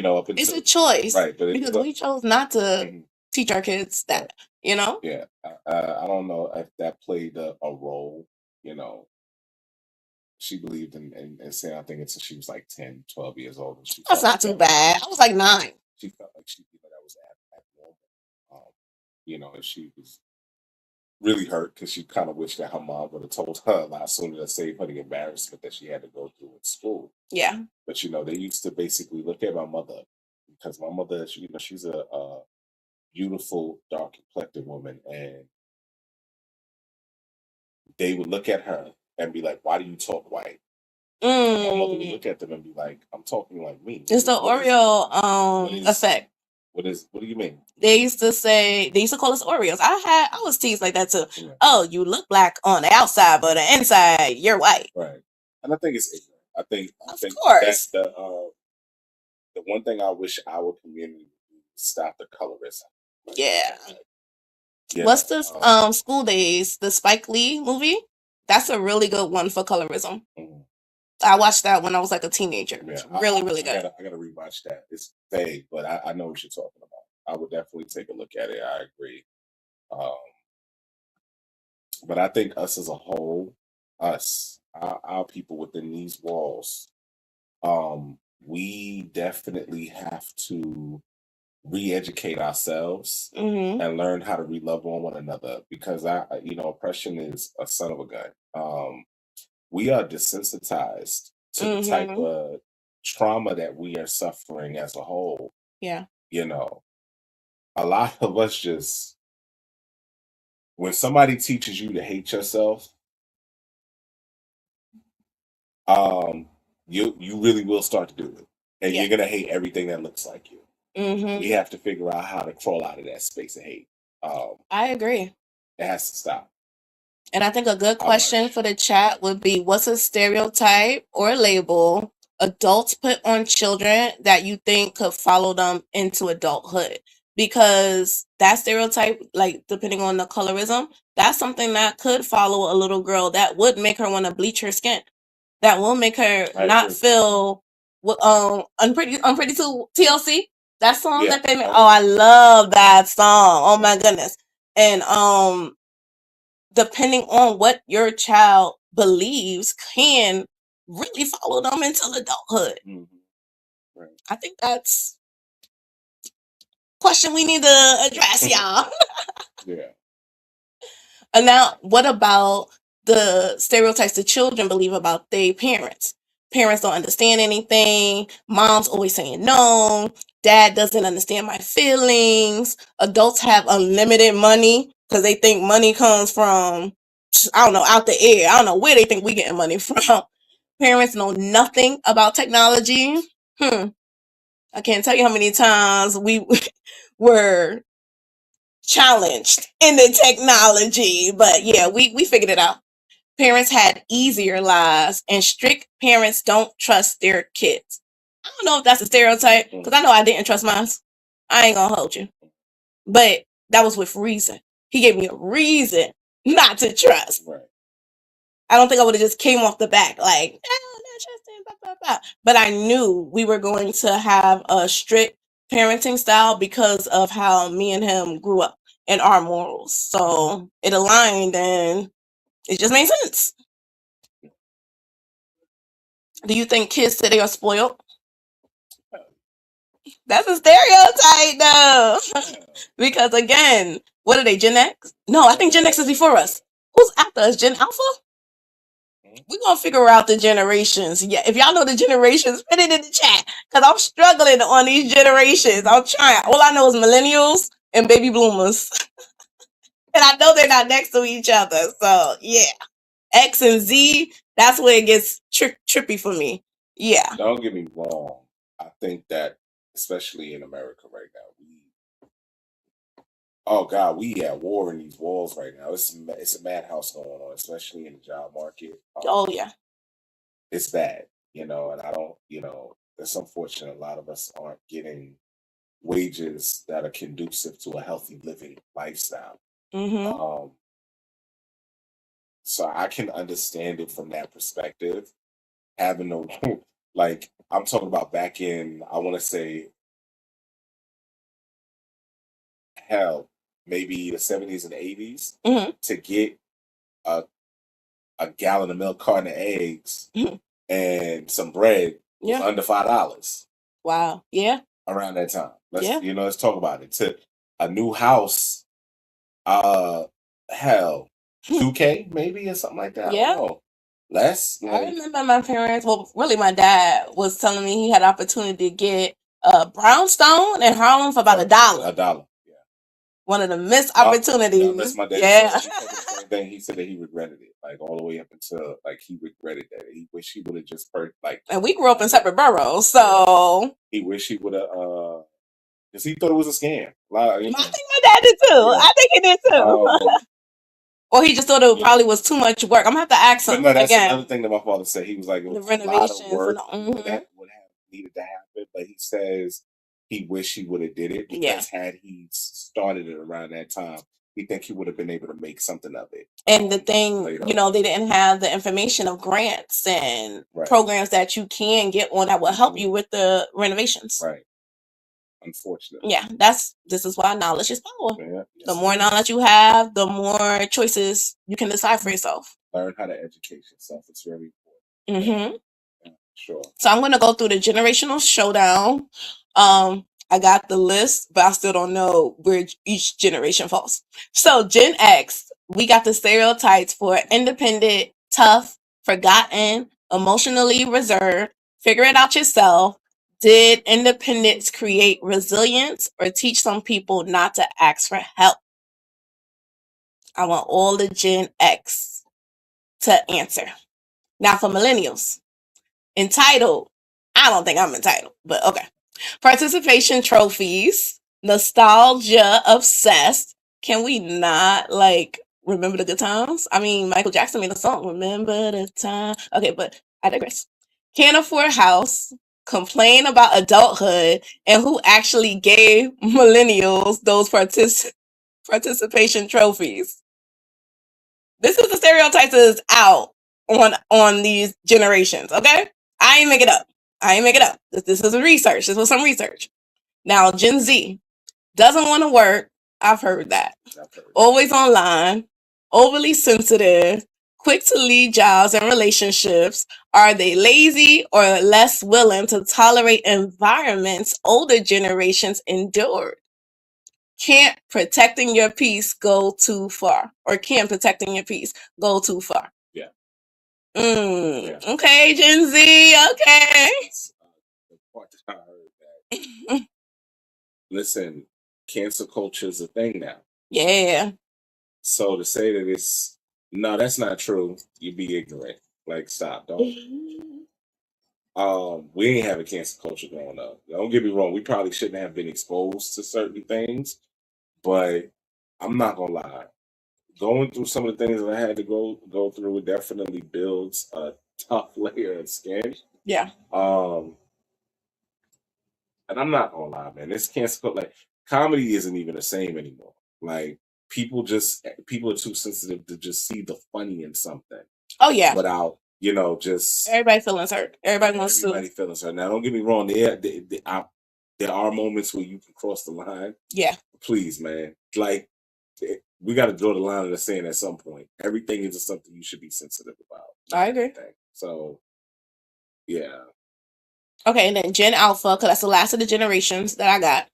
up It's a until choice right, but because we chose not to Mhm. teach our kids Right. that. You know, Yeah, I don't know if that played a role. She believed in Santa. I think until she was like 10, 12 years old, and she that's felt not like too that. bad. I was like 9. She felt like that was abnormal. And she was really hurt because she kind of wished that her mom would have told her a lot sooner to save her the embarrassment that she had to go through in school. Yeah. But they used to basically look at my mother because my mother, she's a beautiful, dark complected woman, and they would look at her and be like, "Why do you talk white?" And my mother would look at them and be like, "I'm talking like me." It's the Oreo effect. What do you mean? They used to call us Oreos. I was teased like that too. Yeah. Oh, you look black on the outside, but the inside you're white. Right. And I think it's ignorant. I think Of course. that the one thing I wish our community would do is stop the colorism. Yeah. You What's know, the School Days, the Spike Lee movie? That's a really good one for colorism. mhm. I watched that when I was like a teenager. Yeah, It's really, really good. I gotta rewatch that. It's vague, but I know what you're talking about. I would definitely take a look at it. I agree. Um, but I think us as a whole, our people within these walls, we definitely have to re-educate ourselves hmm and learn how to re-love on one another because oppression is a son of a gun. We are desensitized to the type of trauma that we are suffering as a whole. Yeah. A lot of us just, when somebody teaches you to hate yourself, you really will start to do it, and Yeah. you're gonna hate everything that looks like you. hmm We have to figure out how to crawl out of that space of hate. I agree. It has to stop. And I think a good How question much? for the chat would be, what's a stereotype or label adults put on children that you think could follow them into adulthood? Because that stereotype, like depending on the colorism, that's something that could follow a little girl that would make her want to bleach her skin. That will make her I not agree. feel unpretty to TLC. That song Yeah, that they made. I Oh, I love that song. Oh my goodness. And depending on what your child believes can really follow them into adulthood. Mhm. Right. I think that's a question we need to address, y'all. Yeah. And now, what about the stereotypes the children believe about their parents? Parents don't understand anything. Mom's always saying no. Dad doesn't understand my feelings. Adults have unlimited money because they think money comes from, I don't know, out the air. I don't know where they think we getting money from. Parents know nothing about technology. I can't tell you how many times we were challenged in the technology, but yeah, we figured it out. Parents had easier lives, and strict parents don't trust their kids. I don't know if that's a stereotype because I know I didn't trust mine. I ain't gonna hold you, but that was with reason. He gave me a reason not to trust. Right. I don't think I would have just came off the back like, "Oh, not trusting, blah, blah, blah." But I knew we were going to have a strict parenting style because of how me and him grew up and our morals. So it aligned and it just made sense. Do you think kids today are spoiled? That's a stereotype, though. Because again, what are they, Gen X? No, I think Gen X is before us. Who's after us? Gen Alpha? We're gonna figure out the generations. Yeah, if y'all know the generations, put it in the chat. Cause I'm struggling on these generations. I'm trying. All I know is millennials and baby bloomers. And I know they're not next to each other. So yeah. X and Z, that's where it gets trippy for me. Yeah. Don't get me wrong. I think that, especially in America right now, oh God, we at war in these walls right now. It's a madhouse going on, especially in the job market. Oh yeah. It's bad, and I don't, it's unfortunate a lot of us aren't getting wages that are conducive to a healthy living lifestyle. Mm-hmm. So I can understand it from that perspective. having to like I'm talking about back in, I want to say, hell, maybe the 70s and 80s, to get a gallon of milk, carton of eggs, and some bread was under $5. Wow. Yeah. Around that time. Let's talk about it. To a new house, hell, 2K maybe or something like that. I don't know. Less. I remember my parents, well, really my dad was telling me he had opportunity to get a brownstone in Harlem for about $1. $1. Yeah. One of the missed opportunities. That's my dad. Yeah. He told me the same thing. He said that he regretted it, like all the way up until like he regretted that. He wish he would have just like. And we grew up in separate boroughs, so he wish he would have. Because he thought it was a scam. I think my dad did too. Yeah. I think he did too. Or he just thought it probably was too much work. I'm gonna have to ask him. But no, that's another thing that my father said. He was like, it was the renovations a lot of work that would have needed to happen. But he says he wished he would have did it because had he started it around that time, he think he would have been able to make something of it. And the thing, they didn't have the information of grants and programs that you can get on that will help you with the renovations. Right. Unfortunately. Yeah, this is why knowledge is power. Yeah, the more knowledge you have, the more choices you can decide for yourself. Learn how to educate yourself. It's very important. Yeah, sure. So I'm gonna go through the generational showdown. I got the list, but I still don't know where each generation falls. So Gen X, we got the stereotypes for independent, tough, forgotten, emotionally reserved, figure it out yourself. Did independence create resilience or teach some people not to ask for help? I want all the Gen X to answer. Now for millennials, entitled. I don't think I'm entitled, but okay. Participation trophies, nostalgia obsessed. Can we not remember the good times? I mean, Michael Jackson made a song, Remember the Time. Okay, but I digress. Can't afford a house, complain about adulthood, and who actually gave millennials those participation trophies. This is the stereotypes that is out on these generations, okay? I ain't make it up. This is research. This was some research. Now, Gen Z doesn't want to work. I've heard that. Always online, overly sensitive, quick to leave jobs and relationships. Are they lazy or less willing to tolerate environments older generations endured? Can't protecting your peace go too far? Or can protecting your peace go too far? Yeah. Okay, Gen Z. Okay. The part that I heard that. Listen, cancel culture is a thing now. Yeah. So to say that that's not true. You'd be ignorant. Like, stop. Don't. We ain't have a cancel culture growing up. Don't get me wrong. We probably shouldn't have been exposed to certain things, but I'm not gonna lie. Going through some of the things that I had to go through, it definitely builds a tough layer of skin. Yeah. And I'm not gonna lie, man. This cancel comedy isn't even the same anymore. Like people are too sensitive to just see the funny in something. Oh yeah. Without just everybody feeling hurt. Everybody wants to. Everybody feeling hurt. Now, don't get me wrong. There are moments where you can cross the line. Yeah. Please, man. Like we got to draw the line in the sand at some point. Everything is something you should be sensitive about. I agree. So, yeah. Okay, and then Gen Alpha, because that's the last of the generations that I got.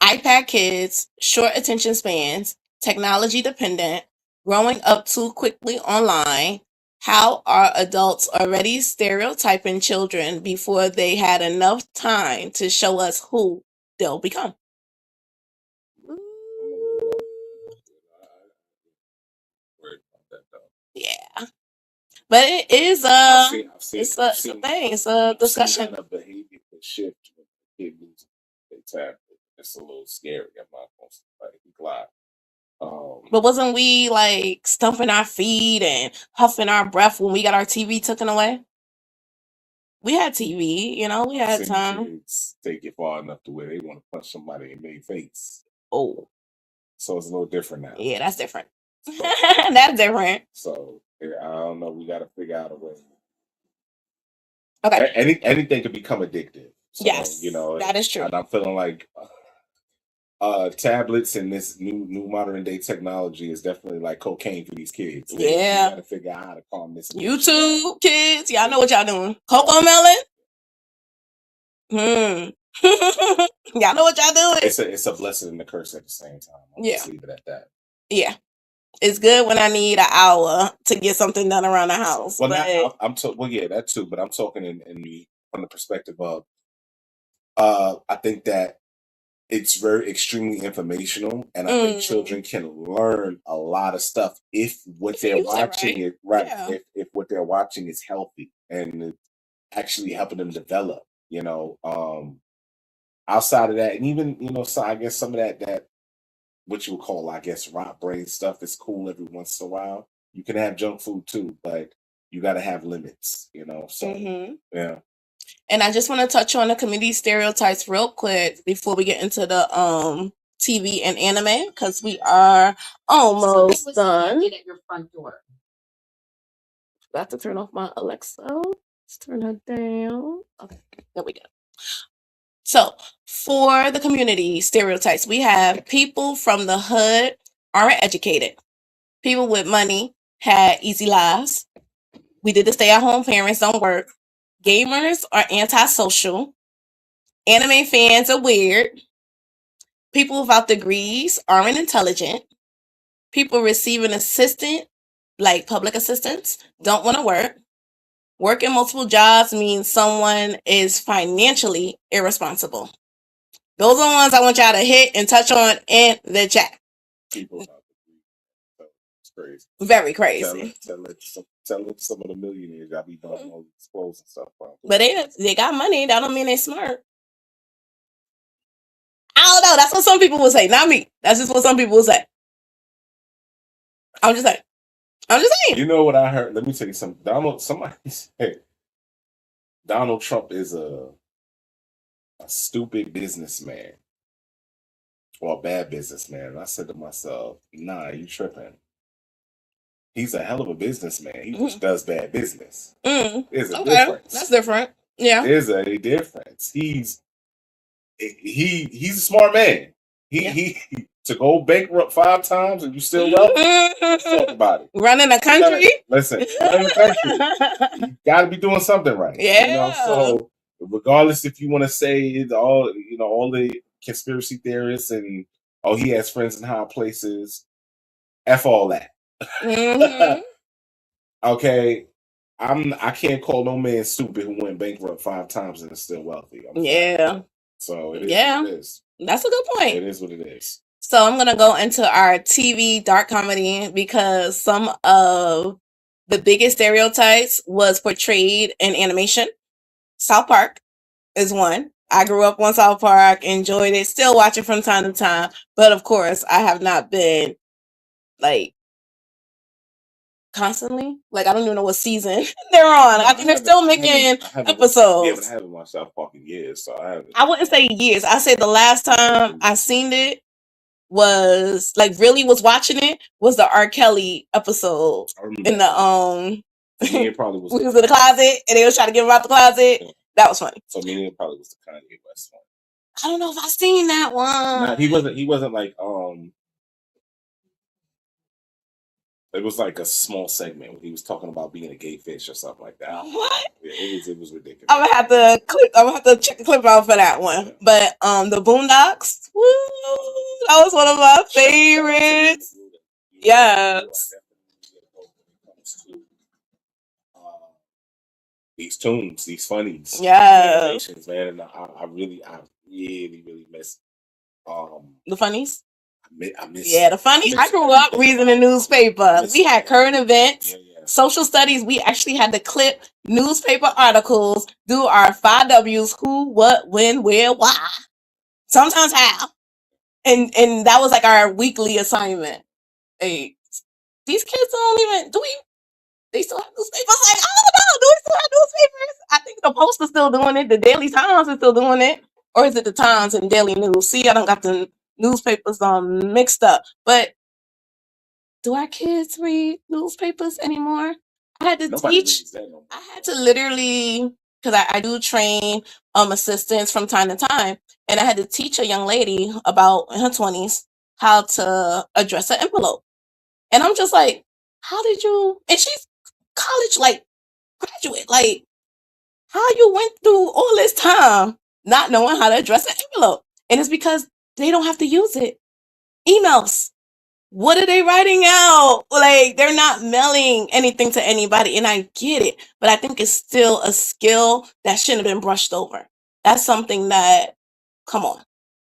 iPad kids, short attention spans, technology dependent, growing up too quickly online. How are adults already stereotyping children before they had enough time to show us who they'll become? Yeah. But it is it's a thing. It's a discussion. A behavior can shift when the kid loses their tablet. It's a little scary. I'm not going to lie. But wasn't we stumping our feet and huffing our breath when we got our TV taken away? We had TV, we had time. Kids take it far enough to where they want to punch somebody in their face. Oh. So it's a little different now. Yeah, that's different. That's different. So I don't know. We got to figure out a way Okay. Anything could become addictive. So, Yes, that is true. And I'm feeling like tablets and this new modern day technology is definitely like cocaine for these kids. You got to figure out how to calm this. YouTube kids, y'all know what y'all doing. Cocoa melon. Y'all know what y'all doing. It's a blessing and a curse at the same time. I'll just leave it at that. Yeah. It's good when I need an hour to get something done around the house. Well, that too. But I'm talking from the perspective of, I think that it's very extremely informational, and I think children can learn a lot of stuff if what they're watching is right. If what they're watching is healthy and actually helping them develop. Outside of that, and even so I guess some of that what you would call, I guess, rot brain stuff is cool every once in a while. You can have junk food too, but you got to have limits. So yeah. And I just want to touch on the community stereotypes real quick before we get into the TV and anime, because we are almost done. At your front door. I have to turn off my Alexa. Let's turn her down. Okay, there we go. So for the community stereotypes, we have people from the hood aren't educated. People with money had easy lives. We did the stay-at-home parents don't work. Gamers are antisocial. Anime fans are weird. People without degrees aren't intelligent. People receiving assistance, like public assistance, don't want to work. Working multiple jobs means someone is financially irresponsible. Those are the ones I want y'all to hit and touch on in the chat. People without degrees. It's crazy. Very crazy. Tell some of the millionaires y'all be buying all these clothes and stuff from. But they got money. That don't mean they smart. I don't know. That's what some people will say. Not me. That's just what some people will say. I'm just saying. You know what I heard? Let me tell you something. Somebody said Donald Trump is a stupid businessman or a bad businessman. And I said to myself, nah, you tripping. He's a hell of a businessman. He just does bad business. There's a difference. That's different. Yeah. There's a difference. He's a smart man. He to go bankrupt 5 times and you still wealthy. Let's talk about it. Running a country. Listen, running a country. You got to be doing something right. Yeah. So regardless if you want to say it's all the conspiracy theorists and he has friends in high places, F all that. Okay. I can't call no man stupid who went bankrupt 5 times and is still wealthy. So it is what it is. That's a good point. It is what it is. So I'm going to go into our TV dark comedy because some of the biggest stereotypes was portrayed in animation. South Park is one. I grew up on South Park, enjoyed it, still watch it from time to time. But of course, I have not been constantly. I don't even know what season they're on. I think they're still making episodes. Yeah, but I haven't watched South Park in years, so I wouldn't say years. I say the last time I seen it was really was watching it was the R. Kelly episode in the it probably was. We was in the closet and they was trying to get him out the closet. Yeah. That was funny. So it probably was the Kanye West one. I don't know if I seen that one. Nah, he wasn't like it was like a small segment where he was talking about being a gay fish or something like that. What? Yeah, it was ridiculous. I'm gonna have to check the clip out for that one. But the Boondocks, woo, that was one of my favorites. Yes. These tunes, these funnies, yes, man, and I really miss the funnies. I miss the funnies. I grew up reading the newspaper. We had current events, social studies. We actually had to clip newspaper articles, do our 5 W's: who, what, when, where, why. Sometimes how, and that was our weekly assignment. Hey, these kids don't even they still have newspapers? I don't know. Do we still have newspapers? I think the Post is still doing it. The Daily Times is still doing it. Or is it the Times and Daily News? See, I don't got the newspapers mixed up. But do our kids read newspapers anymore? I had to literally because I do train assistants from time to time, and I had to teach a young lady about in her 20s how to address an envelope. And I'm just like, how did you? And she's college like graduate, like how you went through all this time not knowing how to address an envelope, and it's because they don't have to use it. Emails. What are they writing out? Like, they're not mailing anything to anybody, and I get it, but I think it's still a skill that shouldn't have been brushed over. That's something that, come on,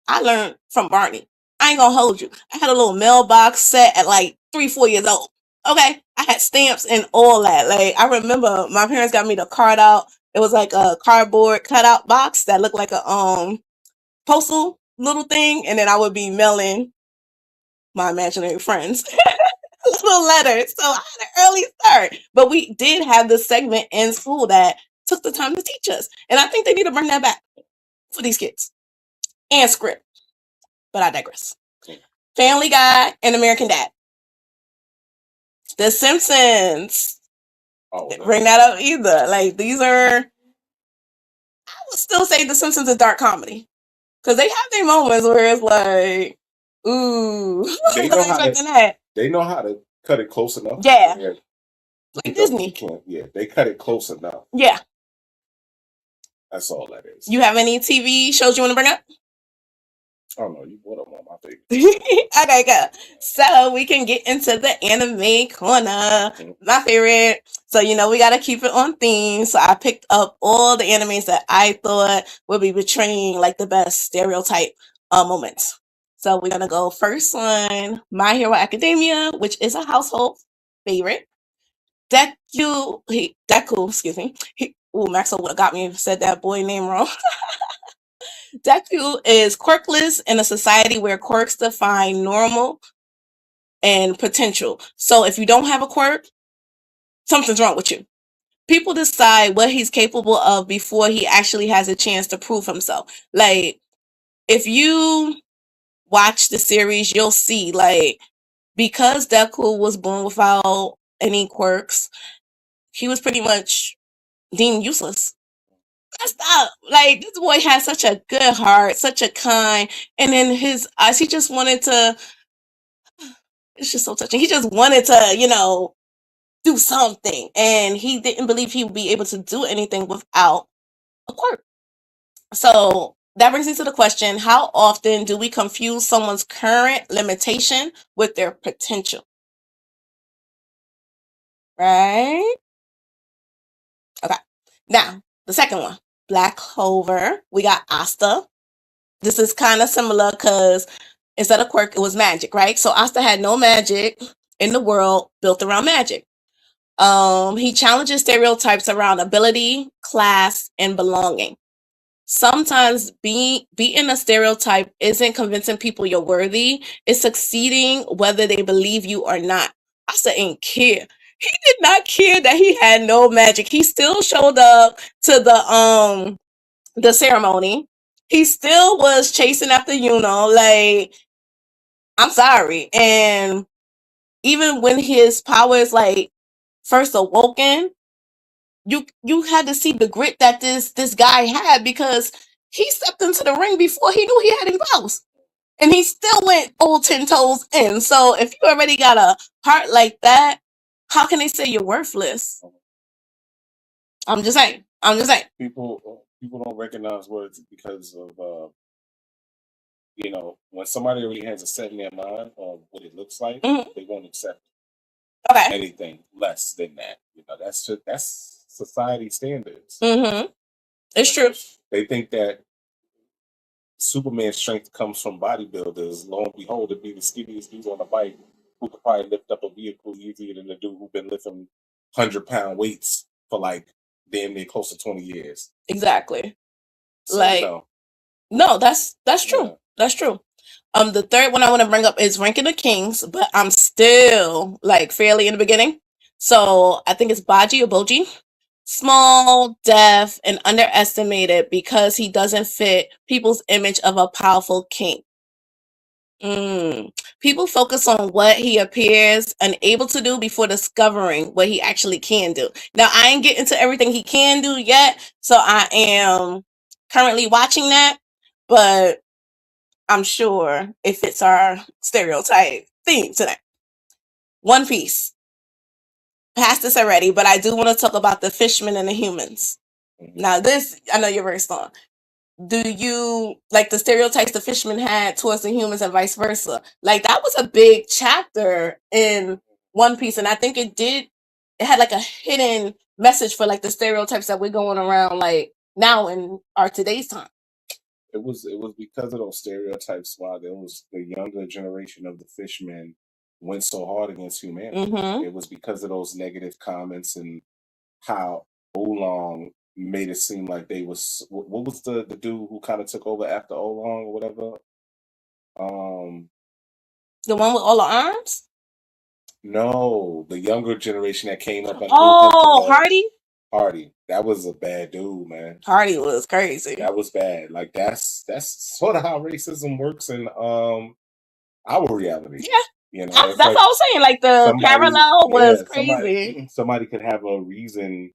I learned from Barney. I ain't gonna hold you. I had a little mailbox set at like 3, 4 years old. Okay, I had stamps and all that. Like, I remember my parents got me the card out. It was like a cardboard cutout box that looked like a postal little thing, and then I would be mailing my imaginary friends little letters. So I had an early start, but we did have this segment in school that took the time to teach us, and I think they need to bring that back for these kids. And script, but I digress. Family Guy and American Dad. The Simpsons. Didn't bring that up either. Like, these are, I would still say The Simpsons is dark comedy, because they have their moments where it's like, ooh, They know how to. They know how to cut it close enough. Yeah. Like Disney. Yeah, they cut it close enough. Yeah. That's all that is. You have any TV shows you want to bring up? Oh no, you brought up one of my favorites. Okay, go. So we can get into the anime corner. My favorite. So, we got to keep it on theme. So I picked up all the animes that I thought would be portraying like the best stereotype moments. So we're going to go first on My Hero Academia, which is a household favorite. Deku, excuse me. Maxwell would have got me if I said that boy name wrong. Deku is quirkless in a society where quirks define normal and potential. So if you don't have a quirk, something's wrong with you. People decide what he's capable of before he actually has a chance to prove himself. Like, if you watch the series, you'll see, like, because Deku was born without any quirks, he was pretty much deemed useless. That's not, like, this boy has such a good heart, such a kind, and in his eyes, he just wanted to, it's just so touching. He just wanted to, do something, and he didn't believe he would be able to do anything without a quirk. So that brings me to the question, how often do we confuse someone's current limitation with their potential? Right? Okay. Now, the second one, Black Clover. We got Asta. This is kind of similar because instead of quirk, it was magic, right? So Asta had no magic in the world built around magic. He challenges stereotypes around ability, class, and belonging. Sometimes beating a stereotype isn't convincing people you're worthy. It's succeeding whether they believe you or not. Asta ain't care. He did not care that he had no magic. He still showed up to the ceremony. He still was chasing after like, I'm sorry. And even when his power is like first awoken, you had to see the grit that this guy had, because he stepped into the ring before he knew he had any powers, and he still went all 10 toes in. So if you already got a heart like that, how can they say you're worthless? I'm just saying. People don't recognize words because of when somebody already has a set in their mind on what it looks like, they won't accept anything less than that. That's society standards. It's true. They think that Superman's strength comes from bodybuilders. Lo and behold, it'd be the skinniest dude on a bike who could probably lift up a vehicle easier than the dude who's been lifting 100-pound weights for like damn near close to 20 years. Exactly. So, no, that's true. Yeah. That's true. The third one I want to bring up is Ranking of Kings, but I'm still like fairly in the beginning. So I think it's Baji or Boji. Small, deaf, and underestimated because he doesn't fit people's image of a powerful king. People focus on what he appears unable to do before discovering what he actually can do. Now, I ain't getting to everything he can do yet, so I am currently watching that, but I'm sure it fits our stereotype theme today. One Piece. Past this already, but I do want to talk about the fishmen and the humans. Now, this, I know you're very strong. Do you like the stereotypes the fishermen had towards the humans and vice versa? Like, that was a big chapter in One Piece, and I think it had like a hidden message for like the stereotypes that we're going around like now in our today's time. It was because of those stereotypes why there was the younger generation of the fishmen went so hard against humanity. It was because of those negative comments and how Oolong made it seem like they was what was the dude who kind of took over after Oolong or whatever? The one with all the arms? No, the younger generation that came up. Oh, Hardy. Hardy, that was a bad dude, man. Hardy was crazy. That was bad. Like that's sort of how racism works in our reality. Yeah. You know, that's what I was saying. Like the parallel was crazy. Somebody could have a reason,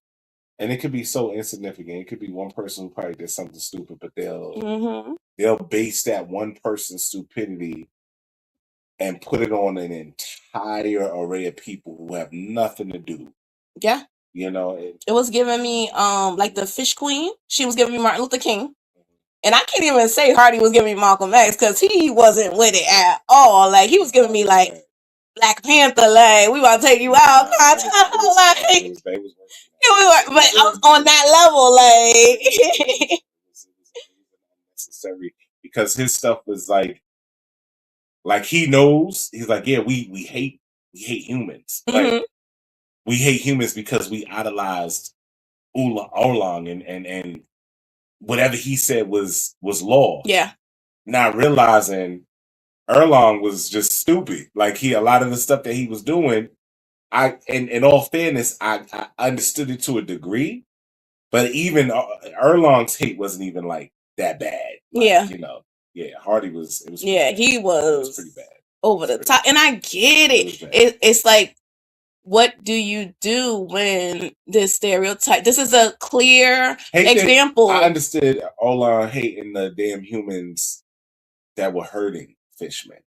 and it could be so insignificant. It could be one person who probably did something stupid, but they'll base that one person's stupidity and put it on an entire array of people who have nothing to do. Yeah. You know, it was giving me like the Fish Queen. She was giving me Martin Luther King. And I can't even say Hardy was giving me Malcolm X because he wasn't with it at all. Like, he was giving me like Black Panther, like, we about to take you out. But I was on that level, like. It was unnecessary because his stuff was like he knows, he's like, yeah, we hate humans. Like, we hate humans because we idolized Oolong and whatever he said was law. Yeah. Not realizing Erlong was just stupid. Like, a lot of the stuff that he was doing, in all fairness, I understood it to a degree, but even Erlong's hate wasn't even like that bad. Like, you know, Hardy was. It was. Yeah, he was pretty bad. Over the top, and I get it. It's like, what do you do when this stereotype? This is a clear example. I understood Oolong hating the damn humans that were hurting fishmen.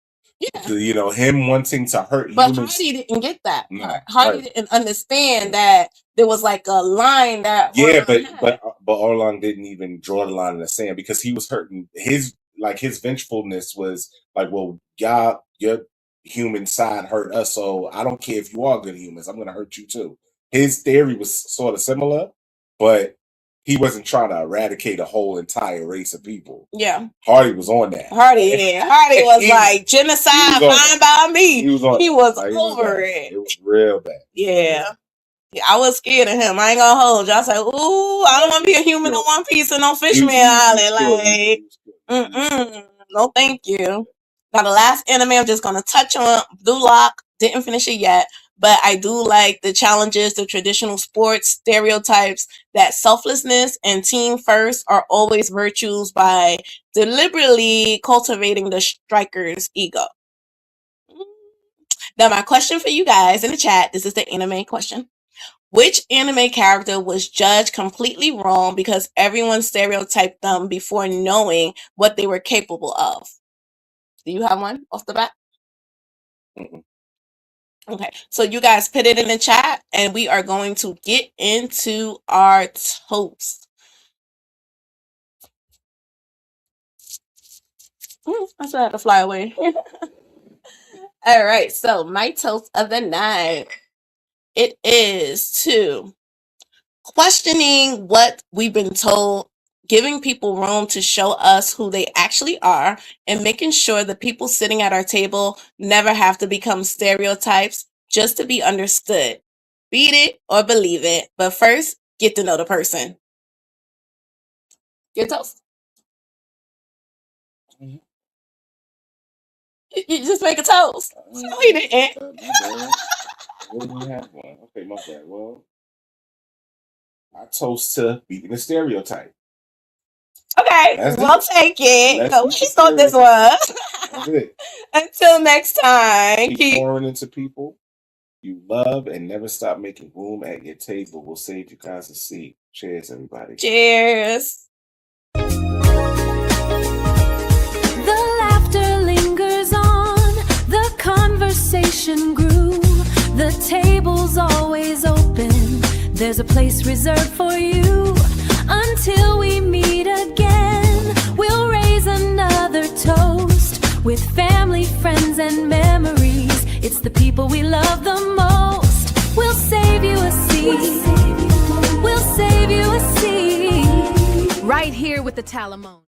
Yeah. You know, him wanting to hurt but humans. Hardy didn't get that. Hardy didn't understand that there was like a line that. Yeah, but Oolong didn't even draw the line in the sand because he was hurting his vengefulness was like, well, your human side hurt us, so I don't care if you are good humans, I'm gonna hurt you too. His theory was sort of similar, but he wasn't trying to eradicate a whole entire race of people. Yeah. Hardy was on that. Hardy was like, genocide, fine by me. He was over it. It was real bad. Yeah. I was scared of him. I ain't gonna hold you. I was like, ooh, I don't want to be a human in One Piece and no Fishman Island. Like, no, thank you. Now, the last anime I'm just gonna touch on, Blue Lock. Didn't finish it yet, but I do like the challenges, the traditional sports stereotypes that selflessness and team first are always virtues by deliberately cultivating the striker's ego. Now, my question for you guys in the chat, this is the anime question. Which anime character was judged completely wrong because everyone stereotyped them before knowing what they were capable of? Do you have one off the bat? Okay, so you guys put it in the chat and we are going to get into our toast. I still had to fly away. All right, so my toast of the night, it is to questioning what we've been told, giving people room to show us who they actually are, and making sure the people sitting at our table never have to become stereotypes just to be understood. Beat it or believe it, but first, get to know the person. Your toast. You just make a toast. No, he didn't. What do you have one? Okay, my bad. Well, I toast to beating the stereotype. Okay, we'll take it. So we thought this was. That's it. Until next time. Keep pouring into people you love and never stop making room at your table. We'll save you guys a seat. Cheers, everybody. Cheers. The laughter lingers on, the conversation grew, the table's always open, there's a place reserved for you. Until we meet again, we'll raise another toast with family, friends, and memories. It's the people we love the most. We'll save you a seat. We'll save you a seat. Right here with the Talamone.